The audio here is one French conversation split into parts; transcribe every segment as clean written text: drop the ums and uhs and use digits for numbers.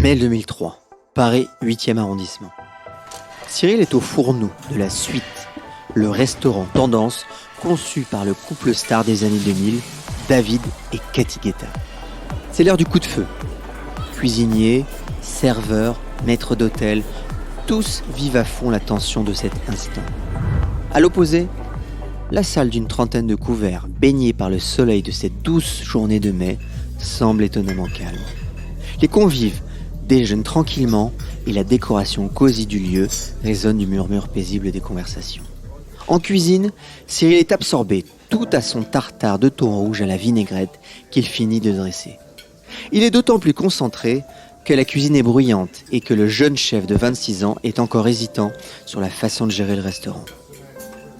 Mai 2003, Paris 8e arrondissement. Cyril est au Fourneau de la Suite, le restaurant tendance conçu par le couple star des années 2000, David et Cathy Guetta. C'est l'heure du coup de feu. Cuisiniers, serveurs, maîtres d'hôtel, tous vivent à fond la tension de cet instant. À l'opposé, la salle d'une trentaine de couverts, baignée par le soleil de cette douce journée de mai, semble étonnamment calme. Les convives déjeunent tranquillement et la décoration cosy du lieu résonne du murmure paisible des conversations. En cuisine, Cyril est absorbé tout à son tartare de thon rouge à la vinaigrette qu'il finit de dresser. Il est d'autant plus concentré que la cuisine est bruyante et que le jeune chef de 26 ans est encore hésitant sur la façon de gérer le restaurant.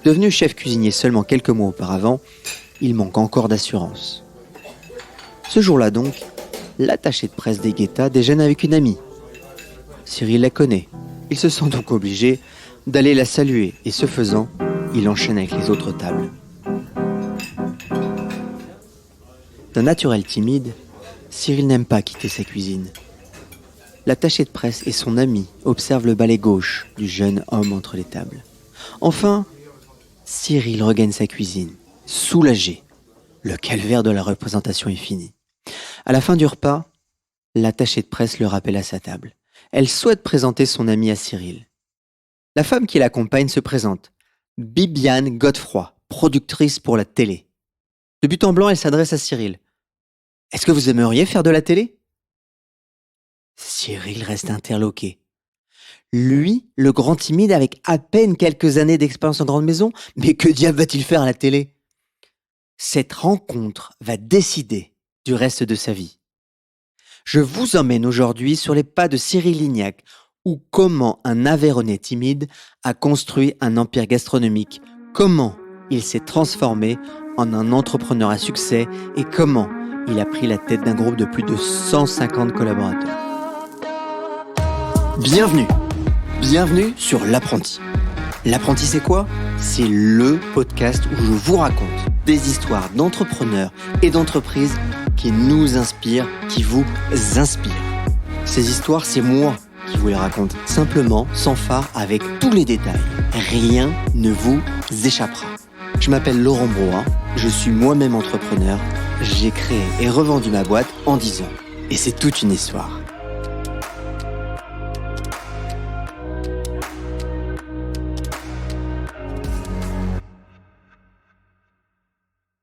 Devenu chef cuisinier seulement quelques mois auparavant, il manque encore d'assurance. Ce jour-là donc, l'attaché de presse des Guetta déjeune avec une amie. Cyril la connaît. Il se sent donc obligé d'aller la saluer et ce faisant, il enchaîne avec les autres tables. D'un naturel timide, Cyril n'aime pas quitter sa cuisine. L'attaché de presse et son ami observent le balai gauche du jeune homme entre les tables. Enfin, Cyril regagne sa cuisine, soulagé. Le calvaire de la représentation est fini. À la fin du repas, l'attachée de presse le rappelle à sa table. Elle souhaite présenter son amie à Cyril. La femme qui l'accompagne se présente. Bibiane Godefroy, productrice pour la télé. De but en blanc, elle s'adresse à Cyril. « Est-ce que vous aimeriez faire de la télé ?» Cyril reste interloqué. Lui, le grand timide avec à peine quelques années d'expérience en grande maison, mais que diable va-t-il faire à la télé ? Cette rencontre va décider du reste de sa vie. Je vous emmène aujourd'hui sur les pas de Cyril Lignac, ou comment un Aveyronnais timide a construit un empire gastronomique, comment il s'est transformé en un entrepreneur à succès et comment il a pris la tête d'un groupe de plus de 150 collaborateurs. Bienvenue sur L'Apprenti. L'Apprenti, c'est quoi ? C'est le podcast où je vous raconte des histoires d'entrepreneurs et d'entreprises qui nous inspirent, qui vous inspirent. Ces histoires, c'est moi qui vous les raconte, simplement, sans phare, avec tous les détails. Rien ne vous échappera. Je m'appelle Laurent Brohat, je suis moi-même entrepreneur, j'ai créé et revendu ma boîte en 10 ans. Et c'est toute une histoire.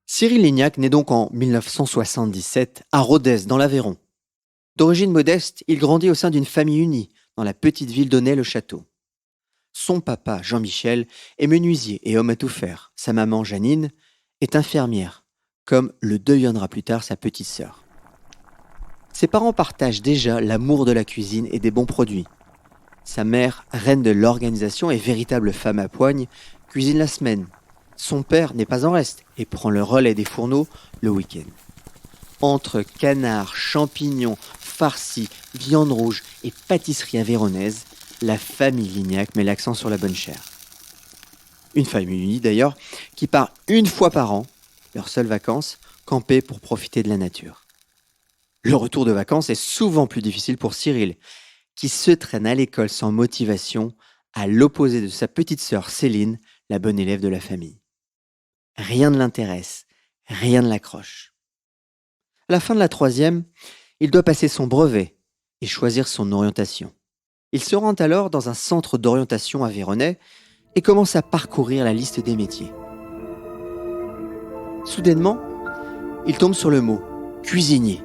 Cyril Lignac naît donc en 1977 à Rodez, dans l'Aveyron. D'origine modeste, il grandit au sein d'une famille unie, dans la petite ville d'Aunay-le-Château. Son papa, Jean-Michel, est menuisier et homme à tout faire. Sa maman, Janine, est infirmière, comme le deviendra plus tard sa petite sœur. Ses parents partagent déjà l'amour de la cuisine et des bons produits. Sa mère, reine de l'organisation et véritable femme à poigne, cuisine la semaine. Son père n'est pas en reste et prend le relais des fourneaux le week-end. Entre canards, champignons, farcis, viande rouge et pâtisserie aveyronnaise, la famille Lignac met l'accent sur la bonne chair. Une famille unie d'ailleurs, qui part une fois par an, leurs seules vacances, camper pour profiter de la nature. Le retour de vacances est souvent plus difficile pour Cyril, qui se traîne à l'école sans motivation, à l'opposé de sa petite sœur Céline, la bonne élève de la famille. Rien ne l'intéresse, rien ne l'accroche. À la fin de la 3e, il doit passer son brevet et choisir son orientation. Il se rend alors dans un centre d'orientation aveyronnais et commence à parcourir la liste des métiers. Soudainement, il tombe sur le mot « cuisinier ».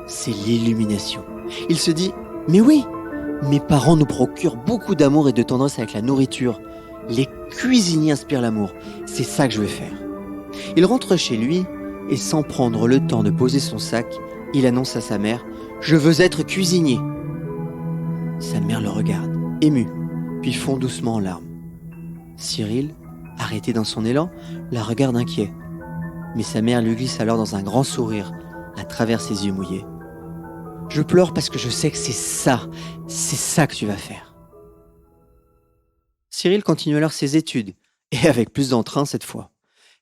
C'est l'illumination. Il se dit « Mais oui, mes parents nous procurent beaucoup d'amour et de tendresse avec la nourriture. Les cuisiniers inspirent l'amour. C'est ça que je vais faire. » Il rentre chez lui et sans prendre le temps de poser son sac, il annonce à sa mère « Je veux être cuisinier ». Sa mère le regarde, émue, puis fond doucement en larmes. Cyril, arrêté dans son élan, la regarde inquiet. Mais sa mère lui glisse alors dans un grand sourire à travers ses yeux mouillés. « Je pleure parce que je sais que c'est ça que tu vas faire. » Cyril continue alors ses études, et avec plus d'entrain cette fois.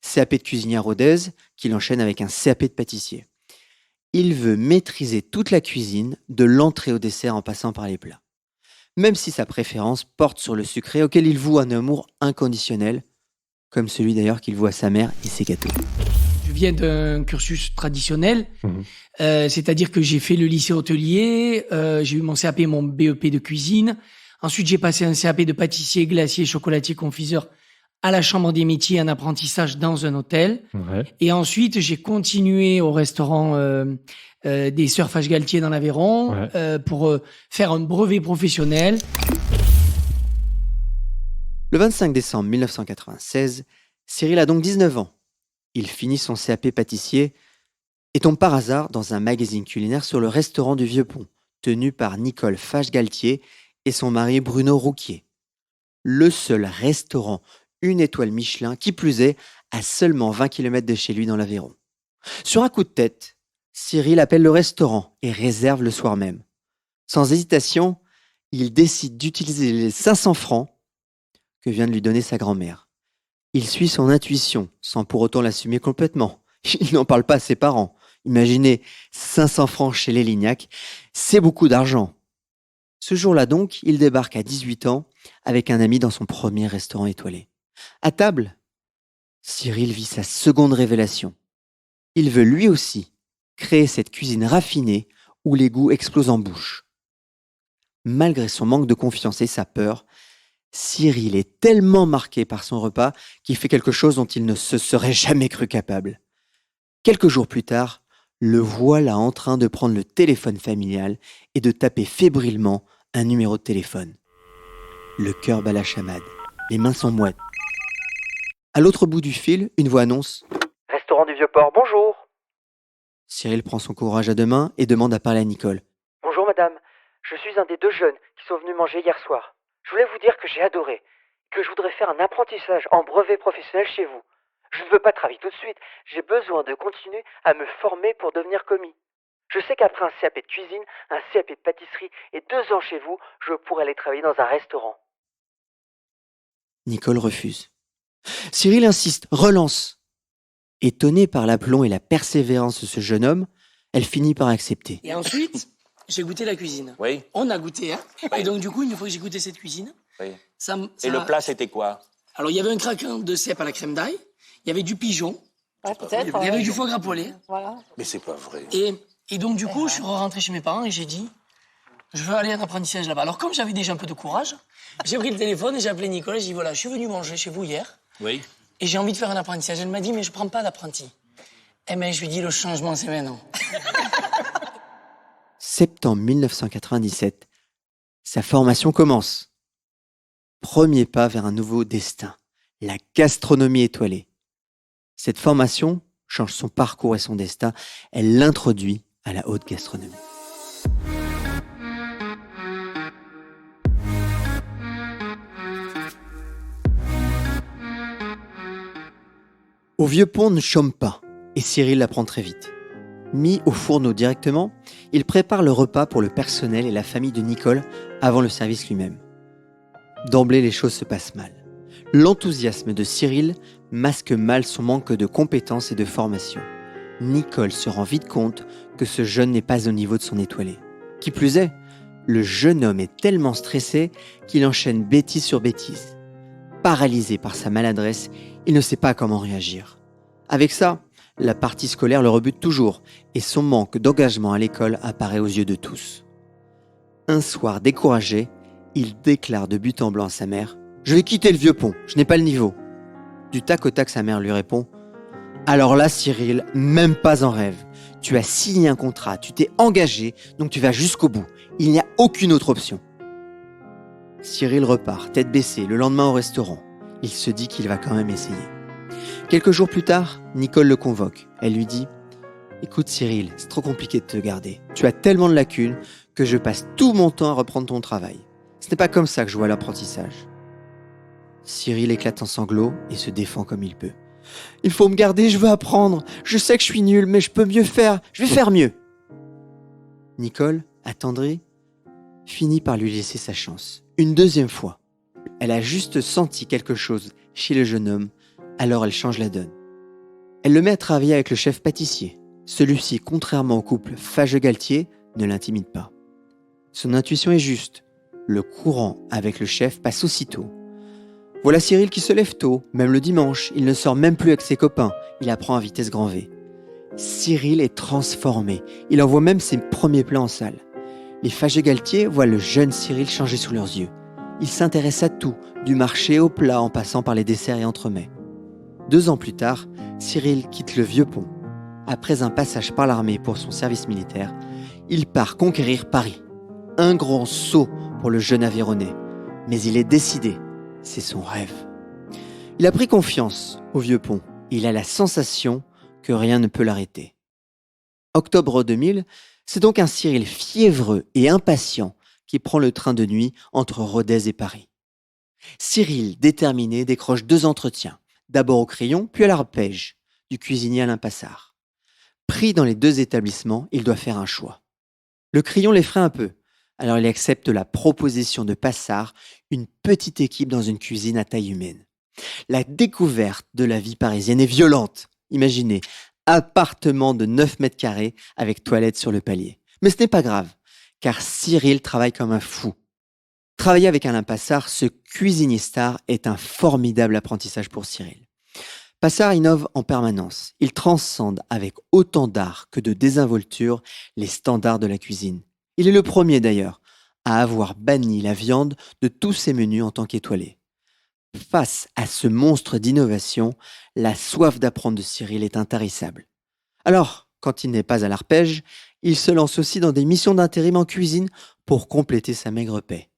CAP de cuisinier à Rodez, qu'il enchaîne avec un CAP de pâtissier. Il veut maîtriser toute la cuisine, de l'entrée au dessert en passant par les plats. Même si sa préférence porte sur le sucré auquel il voue un amour inconditionnel, comme celui d'ailleurs qu'il voue à sa mère et ses gâteaux. Je viens d'un cursus traditionnel, Mhm. c'est-à-dire que j'ai fait le lycée hôtelier, j'ai eu mon CAP et mon BEP de cuisine. Ensuite, j'ai passé un CAP de pâtissier, glacier, chocolatier, confiseur à la Chambre des métiers, un apprentissage dans un hôtel. Ouais. Et ensuite, j'ai continué au restaurant des Sœurs Fage-Galtier dans l'Aveyron Ouais. pour faire un brevet professionnel. Le 25 décembre 1996, Cyril a donc 19 ans. Il finit son CAP pâtissier et tombe par hasard dans un magazine culinaire sur le restaurant du Vieux-Pont, tenu par Nicole Fage-Galtier et son mari Bruno Rouquier. Le seul restaurant une étoile Michelin, qui plus est, à seulement 20 km de chez lui dans l'Aveyron. Sur un coup de tête, Cyril appelle le restaurant et réserve le soir même. Sans hésitation, il décide d'utiliser les 500 francs que vient de lui donner sa grand-mère. Il suit son intuition, sans pour autant l'assumer complètement. Il n'en parle pas à ses parents. Imaginez, 500 francs chez les Lignac, c'est beaucoup d'argent. Ce jour-là donc, il débarque à 18 ans avec un ami dans son premier restaurant étoilé. À table, Cyril vit sa seconde révélation. Il veut lui aussi créer cette cuisine raffinée où les goûts explosent en bouche. Malgré son manque de confiance et sa peur, Cyril est tellement marqué par son repas qu'il fait quelque chose dont il ne se serait jamais cru capable. Quelques jours plus tard, le voilà en train de prendre le téléphone familial et de taper fébrilement un numéro de téléphone. Le cœur bat la chamade, les mains sont moites. À l'autre bout du fil, une voix annonce « Restaurant du Vieux-Port, bonjour !» Cyril prend son courage à deux mains et demande à parler à Nicole. « Bonjour madame, je suis un des deux jeunes qui sont venus manger hier soir. Je voulais vous dire que j'ai adoré, que je voudrais faire un apprentissage en brevet professionnel chez vous. Je ne veux pas travailler tout de suite, j'ai besoin de continuer à me former pour devenir commis. Je sais qu'après un CAP de cuisine, un CAP de pâtisserie et 2 ans chez vous, je pourrais aller travailler dans un restaurant. » Nicole refuse. Cyril insiste, relance. Étonnée par l'aplomb et la persévérance de ce jeune homme, elle finit par accepter. Et ensuite, j'ai goûté la cuisine. Oui. On a goûté, hein. Oui. Et donc, du coup, une fois que j'ai goûté cette cuisine, Oui. ça- le plat, c'était quoi? Alors, il y avait un craquant de cèpe à la crème d'ail, il y avait du pigeon, Ouais, peut-être. il y avait du foie gras poêlé. Voilà. Mais c'est pas vrai. Et donc, du coup, je suis rentré chez mes parents et j'ai dit, je veux aller en apprentissage là-bas. Alors, comme j'avais déjà un peu de courage, j'ai pris le téléphone et j'ai appelé Nicole et j'ai dit, voilà, je suis venu manger chez vous hier Oui. et j'ai envie de faire un apprentissage. Elle m'a dit, mais je prends pas d'apprenti. Eh bien, je lui ai dit, le changement, c'est maintenant. Septembre 1997, sa formation commence. Premier pas vers un nouveau destin, la gastronomie étoilée. Cette formation change son parcours et son destin. Elle l'introduit à la haute gastronomie. Au Vieux-Pont, on ne chôme pas, et Cyril l'apprend très vite. Mis au fourneau directement, il prépare le repas pour le personnel et la famille de Nicole avant le service lui-même. D'emblée, les choses se passent mal. L'enthousiasme de Cyril masque mal son manque de compétences et de formation. Nicole se rend vite compte que ce jeune n'est pas au niveau de son étoilé. Qui plus est, le jeune homme est tellement stressé qu'il enchaîne bêtise sur bêtise. Paralysé par sa maladresse, il ne sait pas comment réagir. Avec ça, la partie scolaire le rebute toujours et son manque d'engagement à l'école apparaît aux yeux de tous. Un soir découragé, il déclare de but en blanc à sa mère « Je vais quitter le Vieux-Pont, je n'ai pas le niveau ». Du tac au tac, sa mère lui répond « Alors là, Cyril, même pas en rêve. Tu as signé un contrat, tu t'es engagé, donc tu vas jusqu'au bout. Il n'y a aucune autre option. » Cyril repart, tête baissée, le lendemain au restaurant. Il se dit qu'il va quand même essayer. Quelques jours plus tard, Nicole le convoque. Elle lui dit « Écoute Cyril, c'est trop compliqué de te garder. Tu as tellement de lacunes que je passe tout mon temps à reprendre ton travail. Ce n'est pas comme ça que je vois l'apprentissage. » Cyril éclate en sanglots et se défend comme il peut. « Il faut me garder, je veux apprendre. Je sais que je suis nul, mais je peux mieux faire. Je vais faire mieux. » Nicole, attendrie, finit par lui laisser sa chance. Une deuxième fois. Elle a juste senti quelque chose chez le jeune homme, alors elle change la donne. Elle le met à travailler avec le chef pâtissier. Celui-ci, contrairement au couple Fageux-Galtier, ne l'intimide pas. Son intuition est juste. Le courant avec le chef passe aussitôt. Voilà Cyril qui se lève tôt, même le dimanche. Il ne sort même plus avec ses copains. Il apprend à vitesse grand V. Cyril est transformé. Il envoie même ses premiers plats en salle. Les Fageux-Galtier voient le jeune Cyril changer sous leurs yeux. Ils s'intéressent à tout, du marché au plat en passant par les desserts et entremets. 2 ans plus tard, Cyril quitte le Vieux-Pont. Après un passage par l'armée pour son service militaire, il part conquérir Paris. Un grand saut pour le jeune Aveyronais. Mais il est décidé, c'est son rêve. Il a pris confiance au Vieux-Pont. Il a la sensation que rien ne peut l'arrêter. Octobre 2000, c'est donc un Cyril fiévreux et impatient qui prend le train de nuit entre Rodez et Paris. Cyril, déterminé, décroche 2 entretiens. D'abord au crayon, puis à l'arpège, du cuisinier Alain Passard. Pris dans les 2 établissements, il doit faire un choix. Le crayon l'effraie un peu, alors il accepte la proposition de Passard, une petite équipe dans une cuisine à taille humaine. La découverte de la vie parisienne est violente. Imaginez, appartement de 9 mètres carrés avec toilette sur le palier. Mais ce n'est pas grave, car Cyril travaille comme un fou. Travailler avec Alain Passard, ce cuisinier star, est un formidable apprentissage pour Cyril. Passard innove en permanence. Il transcende avec autant d'art que de désinvolture les standards de la cuisine. Il est le premier d'ailleurs à avoir banni la viande de tous ses menus en tant qu'étoilé. Face à ce monstre d'innovation, la soif d'apprendre de Cyril est intarissable. Alors, quand il n'est pas à l'arpège, il se lance aussi dans des missions d'intérim en cuisine pour compléter sa maigre paie.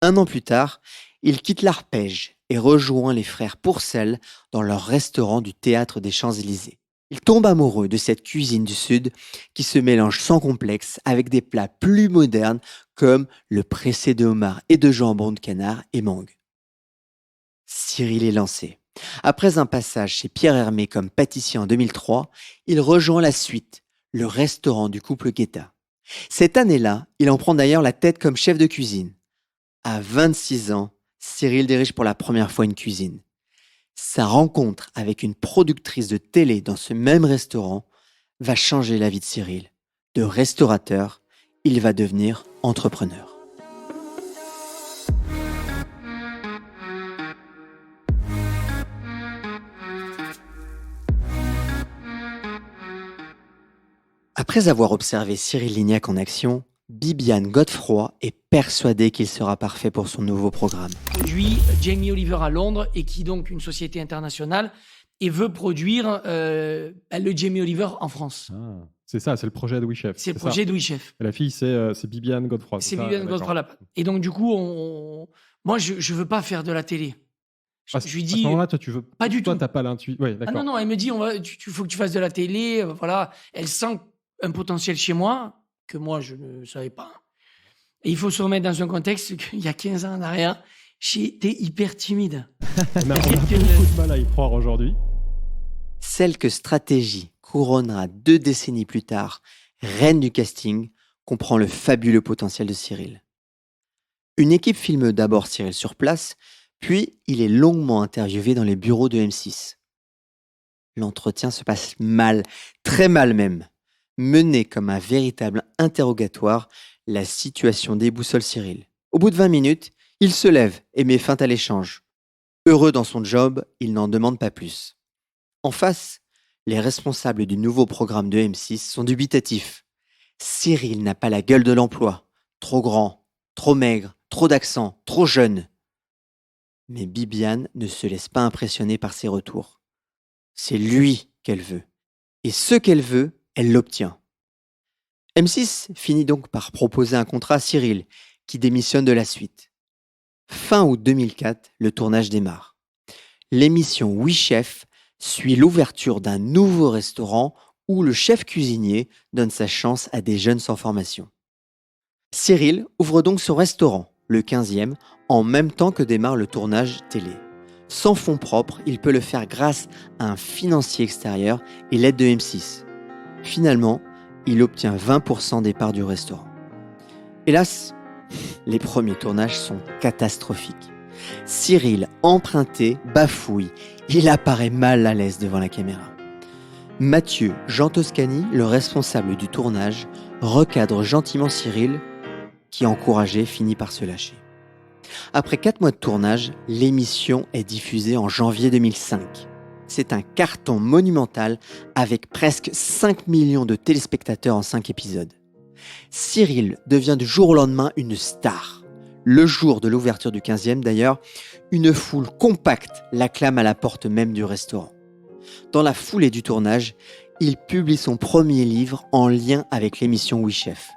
1 an plus tard, il quitte l'arpège et rejoint les frères Pourcel dans leur restaurant du Théâtre des Champs-Élysées. Il tombe amoureux de cette cuisine du Sud qui se mélange sans complexe avec des plats plus modernes comme le pressé de homard et de jambon de canard et mangue. Cyril est lancé. Après un passage chez Pierre Hermé comme pâtissier en 2003, il rejoint la suite, le restaurant du couple Guetta. Cette année-là, il en prend d'ailleurs la tête comme chef de cuisine. À 26 ans, Cyril dirige pour la première fois une cuisine. Sa rencontre avec une productrice de télé dans ce même restaurant va changer la vie de Cyril. De restaurateur, il va devenir entrepreneur. Après avoir observé Cyril Lignac en action, Bibiane Godefroy est persuadée qu'il sera parfait pour son nouveau programme. Produit Jamie Oliver à Londres et qui donc une société internationale et veut produire le Jamie Oliver en France. Ah, c'est ça, c'est le projet de WeChef. C'est le projet de WeChef. Et la fille, c'est Bibiane Godefroy. C'est Bibiane Godefroy là. Et donc du coup, moi je veux pas faire de la télé. Je lui dis. À ce moment-là, toi, tu veux pas du toi, tout. T'as pas l'intuition. Ouais, d'accord. Ah non, elle me dit, il faut que tu fasses de la télé. Voilà, elle sent un potentiel chez moi que moi je ne savais pas. Et il faut se remettre dans un contexte qu'il y a 15 ans en arrière, j'étais hyper timide. On a beaucoup de mal à y croire aujourd'hui. Celle que Stratégie couronnera 2 décennies plus tard, reine du casting, comprend le fabuleux potentiel de Cyril. Une équipe filme d'abord Cyril sur place, puis il est longuement interviewé dans les bureaux de M6. L'entretien se passe mal, très mal même. Mené comme un véritable interrogatoire, la situation déboussole Cyril. Au bout de 20 minutes, il se lève et met fin à l'échange. Heureux dans son job, il n'en demande pas plus. En face, les responsables du nouveau programme de M6 sont dubitatifs. Cyril n'a pas la gueule de l'emploi. Trop grand, trop maigre, trop d'accent, trop jeune. Mais Bibiane ne se laisse pas impressionner par ses retours. C'est lui qu'elle veut. Et ce qu'elle veut, elle l'obtient. M6 finit donc par proposer un contrat à Cyril, qui démissionne de la suite. Fin août 2004, le tournage démarre. L'émission WeChef suit l'ouverture d'un nouveau restaurant où le chef cuisinier donne sa chance à des jeunes sans formation. Cyril ouvre donc son restaurant, le 15e, en même temps que démarre le tournage télé. Sans fonds propres, il peut le faire grâce à un financier extérieur et l'aide de M6. Finalement, il obtient 20% des parts du restaurant. Hélas, les premiers tournages sont catastrophiques. Cyril, emprunté, bafouille. Il apparaît mal à l'aise devant la caméra. Mathieu Jean Toscani, le responsable du tournage, recadre gentiment Cyril, qui, encouragé, finit par se lâcher. Après 4 mois de tournage, l'émission est diffusée en janvier 2005. C'est un carton monumental avec presque 5 millions de téléspectateurs en 5 épisodes. Cyril devient du jour au lendemain une star. Le jour de l'ouverture du 15e d'ailleurs, une foule compacte l'acclame à la porte même du restaurant. Dans la foulée du tournage, il publie son premier livre en lien avec l'émission Oui Chef.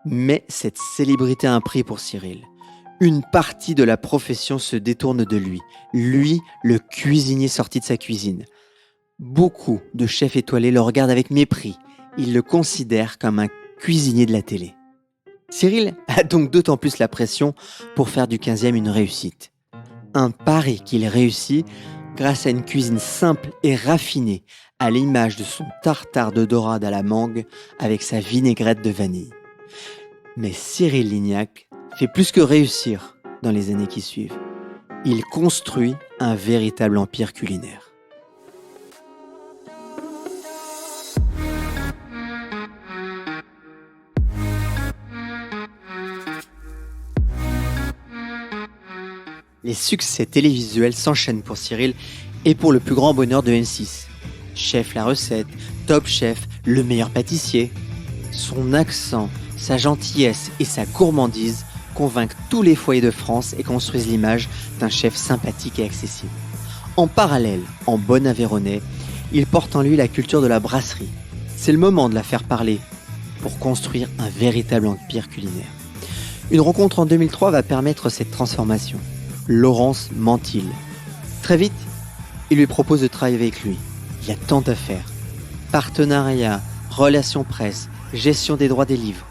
Mais cette célébrité a un prix pour Cyril. Une partie de la profession se détourne de lui. Lui, le cuisinier sorti de sa cuisine. Beaucoup de chefs étoilés le regardent avec mépris. Ils le considèrent comme un cuisinier de la télé. Cyril a donc d'autant plus la pression pour faire du 15e une réussite. Un pari qu'il réussit grâce à une cuisine simple et raffinée, à l'image de son tartare de dorade à la mangue avec sa vinaigrette de vanille. Mais Cyril Lignac fait plus que réussir dans les années qui suivent. Il construit un véritable empire culinaire. Les succès télévisuels s'enchaînent pour Cyril et pour le plus grand bonheur de M6. Chef la recette, Top Chef, le meilleur pâtissier. Son accent, sa gentillesse et sa gourmandise convainquent tous les foyers de France et construisent l'image d'un chef sympathique et accessible. En parallèle, en bon Aveyronais, il porte en lui la culture de la brasserie. C'est le moment de la faire parler pour construire un véritable empire culinaire. Une rencontre en 2003 va permettre cette transformation. Laurence Mantil. Très vite, il lui propose de travailler avec lui. Il y a tant à faire. Partenariat, relations presse, gestion des droits des livres.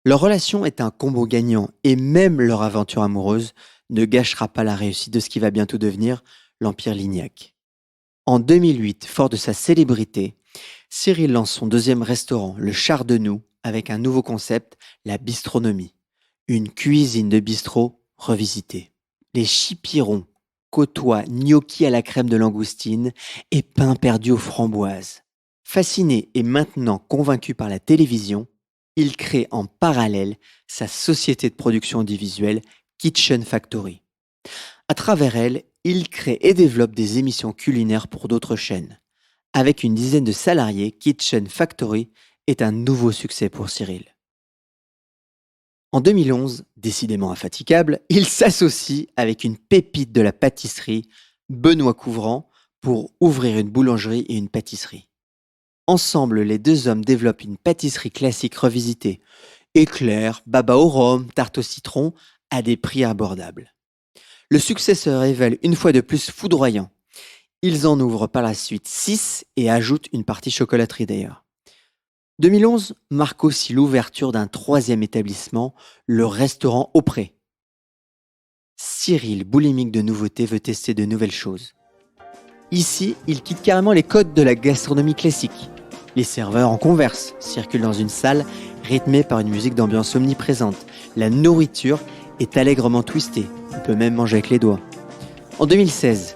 Leur relation est un combo gagnant et même leur aventure amoureuse ne gâchera pas la réussite de ce qui va bientôt devenir l'Empire Lignac. En 2008, fort de sa célébrité, Cyril lance son deuxième restaurant, le Chardenoux, avec un nouveau concept, la bistronomie. Une cuisine de bistrot revisitée. Les chipirons côtoient gnocchi à la crème de langoustine et pain perdu aux framboises. Fasciné et maintenant convaincu par la télévision, il crée en parallèle sa société de production audiovisuelle Kitchen Factory. À travers elle, il crée et développe des émissions culinaires pour d'autres chaînes. Avec une dizaine de salariés, Kitchen Factory est un nouveau succès pour Cyril. En 2011, décidément infatigable, il s'associe avec une pépite de la pâtisserie, Benoît Couvrant, pour ouvrir une boulangerie et une pâtisserie. Ensemble, les deux hommes développent une pâtisserie classique revisitée. Éclairs, baba au rhum, tarte au citron, à des prix abordables. Le succès se révèle une fois de plus foudroyant. Ils en ouvrent par la suite 6 et ajoutent une partie chocolaterie d'ailleurs. 2011 marque aussi l'ouverture d'un 3e établissement, le restaurant Auprès. Cyril, boulimique de nouveautés, veut tester de nouvelles choses. Ici, il quitte carrément les codes de la gastronomie classique. Les serveurs en converse circulent dans une salle rythmée par une musique d'ambiance omniprésente. La nourriture est allègrement twistée, on peut même manger avec les doigts. En 2016,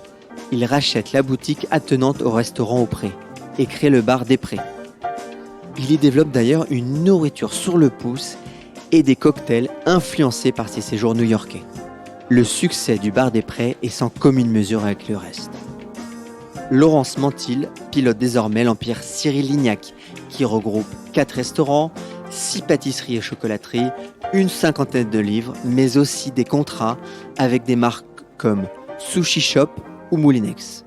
il rachète la boutique attenante au restaurant Auprès et crée le bar des Prés. Il y développe d'ailleurs une nourriture sur le pouce et des cocktails influencés par ses séjours new-yorkais. Le succès du bar des Prés est sans commune mesure avec le reste. Laurence Mantil pilote désormais l'empire Cyril Lignac, qui regroupe 4 restaurants, 6 pâtisseries et chocolateries, une 50aine de livres, mais aussi des contrats avec des marques comme Sushi Shop ou Moulinex.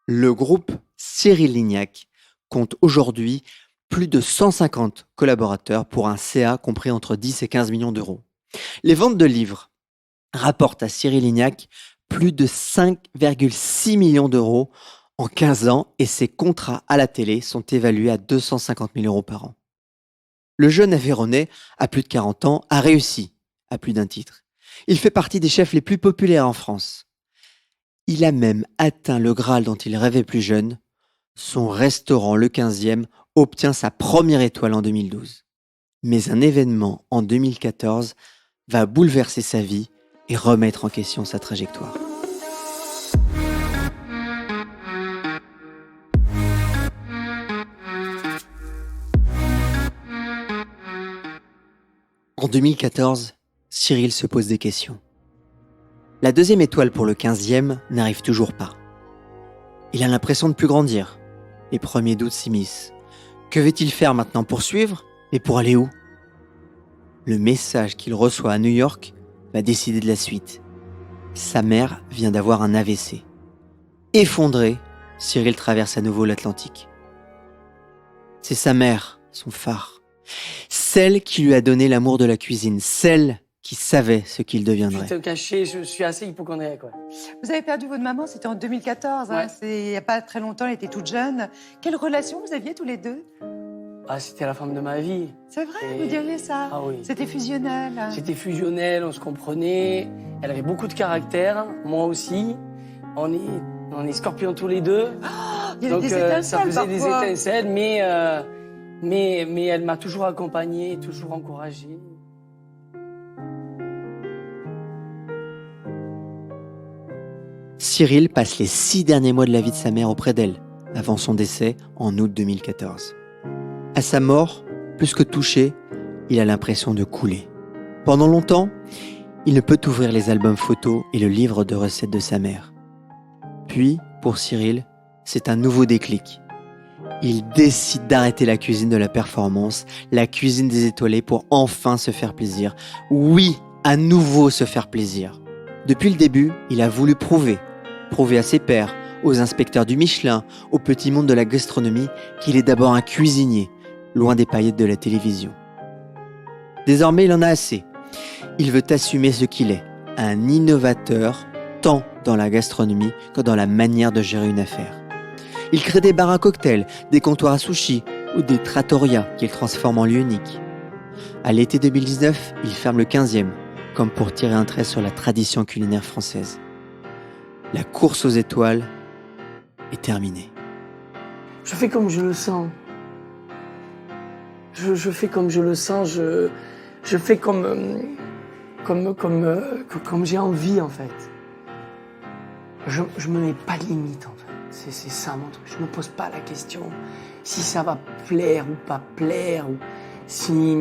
Le groupe Cyril Lignac compte aujourd'hui plus de 150 collaborateurs pour un CA compris entre 10 et 15 millions d'euros. Les ventes de livres rapportent à Cyril Lignac plus de 5,6 millions d'euros en 15 ans et ses contrats à la télé sont évalués à 250 000 euros par an. Le jeune Aveyronais, à plus de 40 ans, a réussi à plus d'un titre. Il fait partie des chefs les plus populaires en France. Il a même atteint le Graal dont il rêvait plus jeune. Son restaurant, le 15e, obtient sa première étoile en 2012. Mais un événement en 2014 va bouleverser sa vie et remettre en question sa trajectoire. En 2014, Cyril se pose des questions. La deuxième étoile pour le 15e n'arrive toujours pas. Il a l'impression de plus grandir. Les premiers doutes s'immiscent. Que va-t-il faire maintenant? Poursuivre? Et pour aller où? Le message qu'il reçoit à New York va décider de la suite. Sa mère vient d'avoir un AVC. Effondré, Cyril traverse à nouveau l'Atlantique. C'est sa mère, son phare. Celle qui lui a donné l'amour de la cuisine. Celle qui savait ce qu'il deviendrait. Je vais te cacher, je suis assez hypochondriaque. Ouais. Vous avez perdu votre maman, c'était en 2014, hein, Ouais. il n'y a pas très longtemps, elle était toute jeune. Quelle relation vous aviez tous les deux? Ah, c'était la femme de ma vie. C'est vrai, Et- vous diriez ça? Ah oui. C'était fusionnel. C'était fusionnel, on se comprenait. Elle avait beaucoup de caractère, moi aussi. On est scorpions tous les deux. Il y avait des ça étincelles faisait des parfois. étincelles, mais elle m'a toujours accompagné, toujours encouragé. Cyril passe les 6 derniers mois de la vie de sa mère auprès d'elle, avant son décès en août 2014. À sa mort, plus que touché, il a l'impression de couler. Pendant longtemps, il ne peut ouvrir les albums photos et le livre de recettes de sa mère. Puis, pour Cyril, c'est un nouveau déclic. Il décide d'arrêter la cuisine de la performance, la cuisine des étoilés pour enfin se faire plaisir. Oui, à nouveau se faire plaisir. Depuis le début, il a voulu prouver à ses pairs, aux inspecteurs du Michelin, au petit monde de la gastronomie, qu'il est d'abord un cuisinier, loin des paillettes de la télévision. Désormais, il en a assez. Il veut assumer ce qu'il est, un innovateur, tant dans la gastronomie que dans la manière de gérer une affaire. Il crée des bars à cocktails, des comptoirs à sushi ou des trattorias qu'il transforme en lieu unique. À l'été 2019, il ferme le 15e, comme pour tirer un trait sur la tradition culinaire française. La course aux étoiles est terminée. Je fais comme je le sens. Je fais comme je le sens. Je fais comme j'ai envie, en fait. Je me mets pas de limite, en fait. C'est ça mon truc. Je me pose pas la question si ça va plaire ou pas plaire, ou si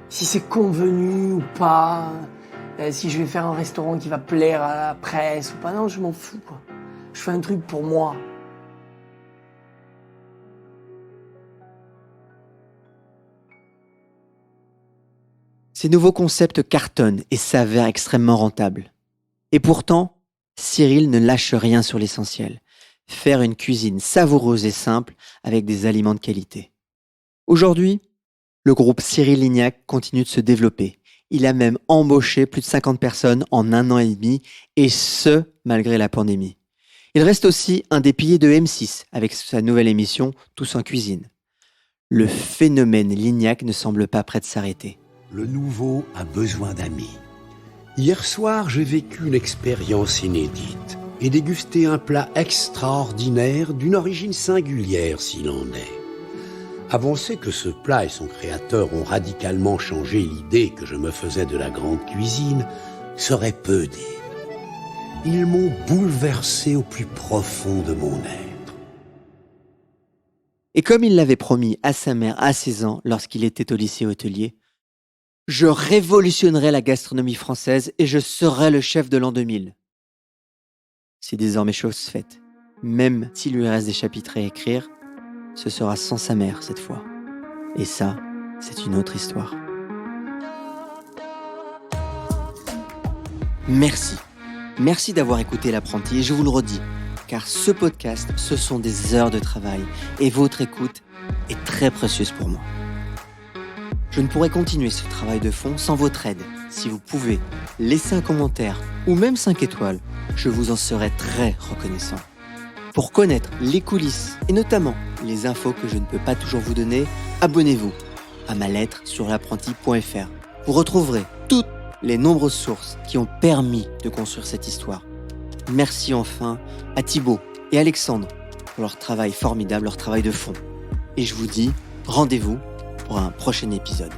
c'est convenu ou pas, si je vais faire un restaurant qui va plaire à la presse ou pas. Non, je m'en fous, quoi. Je fais un truc pour moi. Ces nouveaux concepts cartonnent et s'avèrent extrêmement rentables. Et pourtant, Cyril ne lâche rien sur l'essentiel. Faire une cuisine savoureuse et simple avec des aliments de qualité. Aujourd'hui, le groupe Cyril Lignac continue de se développer. Il a même embauché plus de 50 personnes en 1 an et demi, et ce, malgré la pandémie. Il reste aussi un des piliers de M6 avec sa nouvelle émission Tous en cuisine. Le phénomène Lignac ne semble pas prêt de s'arrêter. Le nouveau a besoin d'amis. Hier soir, j'ai vécu une expérience inédite et dégusté un plat extraordinaire d'une origine singulière s'il en est. Avancer que ce plat et son créateur ont radicalement changé l'idée que je me faisais de la grande cuisine serait peu dire. Ils m'ont bouleversé au plus profond de mon être. Et comme il l'avait promis à sa mère à 16 ans lorsqu'il était au lycée hôtelier, je révolutionnerai la gastronomie française et je serai le chef de l'an 2000. C'est désormais chose faite. Même s'il lui reste des chapitres à écrire, ce sera sans sa mère cette fois. Et ça, c'est une autre histoire. Merci. Merci d'avoir écouté l'apprenti et je vous le redis, car ce podcast, ce sont des heures de travail et votre écoute est très précieuse pour moi. Je ne pourrais continuer ce travail de fond sans votre aide. Si vous pouvez laisser un commentaire ou même 5 étoiles, je vous en serai très reconnaissant. Pour connaître les coulisses et notamment les infos que je ne peux pas toujours vous donner, abonnez-vous à ma lettre sur l'apprenti.fr. Vous retrouverez toutes les nombreuses sources qui ont permis de construire cette histoire. Merci enfin à Thibaut et Alexandre pour leur travail formidable, leur travail de fond. Et je vous dis rendez-vous pour un prochain épisode.